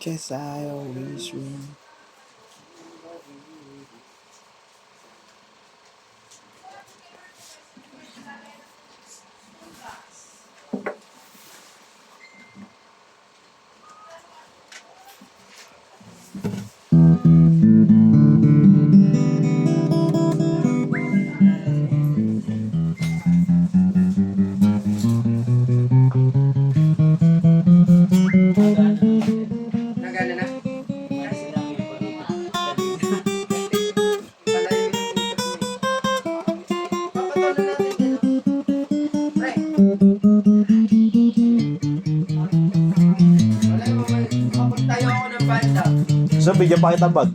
Guess I always win. Nagana na? Kasi lang yung Palayo yung ikot mo eh. Papatuloy natin din, no? Pre. Wala mo, makapagtayo ako ng banda. So, bigyan pa kita bag.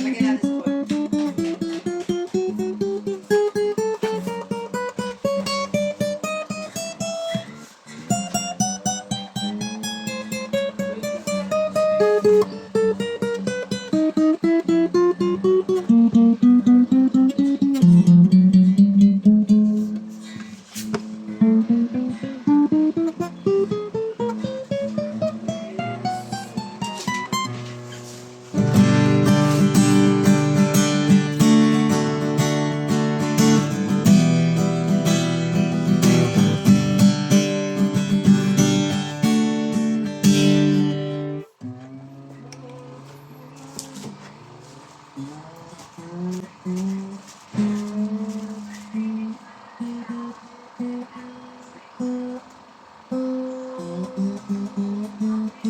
Nalagyan natin sa phone.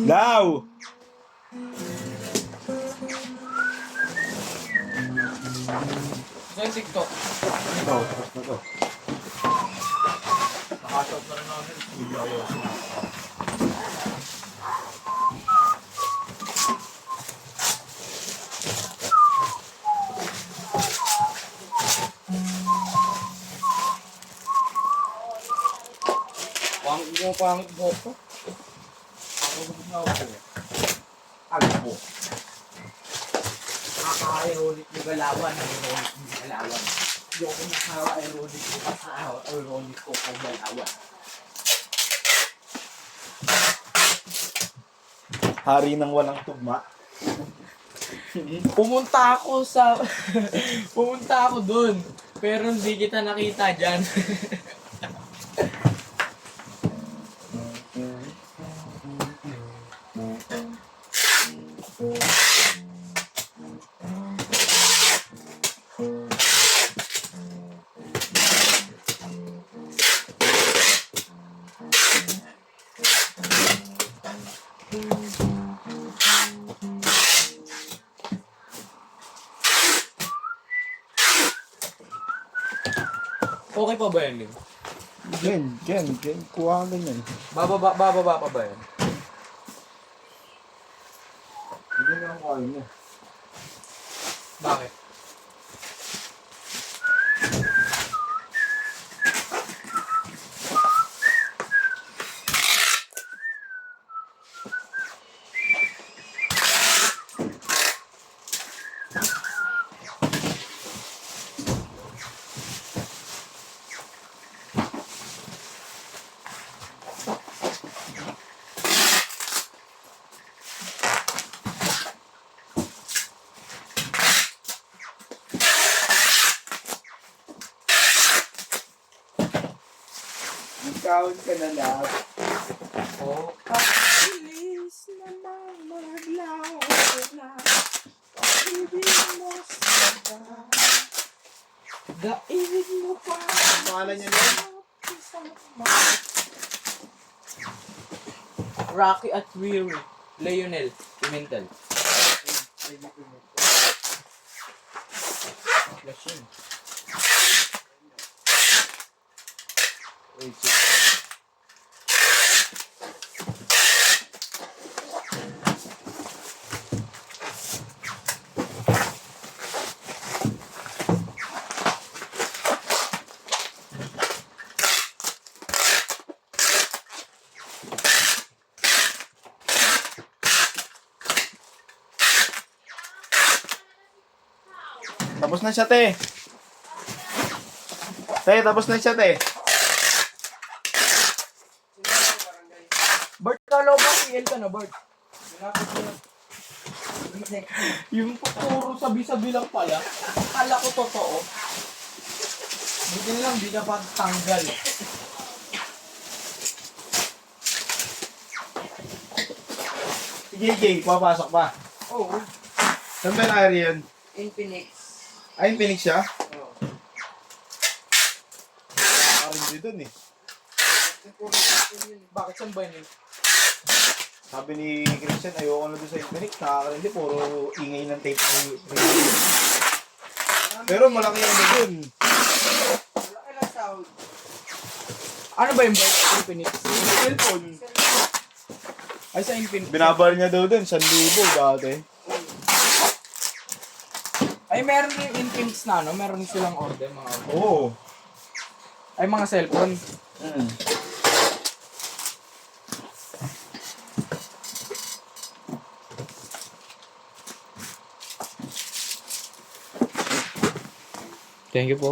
Law! Sa TikTok. Ito, tapos na to. Nakashot na rin namin. Video ayos na. Pangit mo ko. Ako na ako. Agbo. Nakaka-ironic yung galawan. Ironic yung galawan. Hindi ako nakaka-ironic yung ironic ko kung galawan. Hari ng walang tugma. Pumunta ako dun. Pero hindi kita nakita dyan. Okay pa ba yan, Ling? Gen. Kuha ka ganyan. Bababa pa ba yan? Hindi na ako kaya niya. Bakit? Count ka na lang. Oh. Bilis naman maglaw na pag-ibig mo sa daig mo pa. Pangalan niya lang? Rocky at Weary. Leonel Pimentel. Flash yun. Wait, Tapos na siya, te. Te, tapos na siya, te. Bart, kala ba PL ka na, Bart? Malapit na. Yung puro sabi-sabi lang pala. Akala ko totoo. Buti na lang, di na pa tanggal. Sige, Jay, papasok pa. Oo. Saan ba yung area yun? Infinix. Ay, Phoenix siya? Oo. Nakakarindi dun eh. Puro cellphone yun. Bakit saan ba yun? Sabi ni Christian, ayoko na doon sa Infinix. Nakakarindi, puro ingay ng tape ni Pero malaki yung dun. Malaki lang sound. Ano ba yung Bart? Infinix? Cellphone. Ay, sa Infinix. Binabar niya daw dun, 1,000 dati. Ay, meron yung Infinix na ano? Meron silang order, mga order. Oo. Ay, mga cellphone. Thank you po.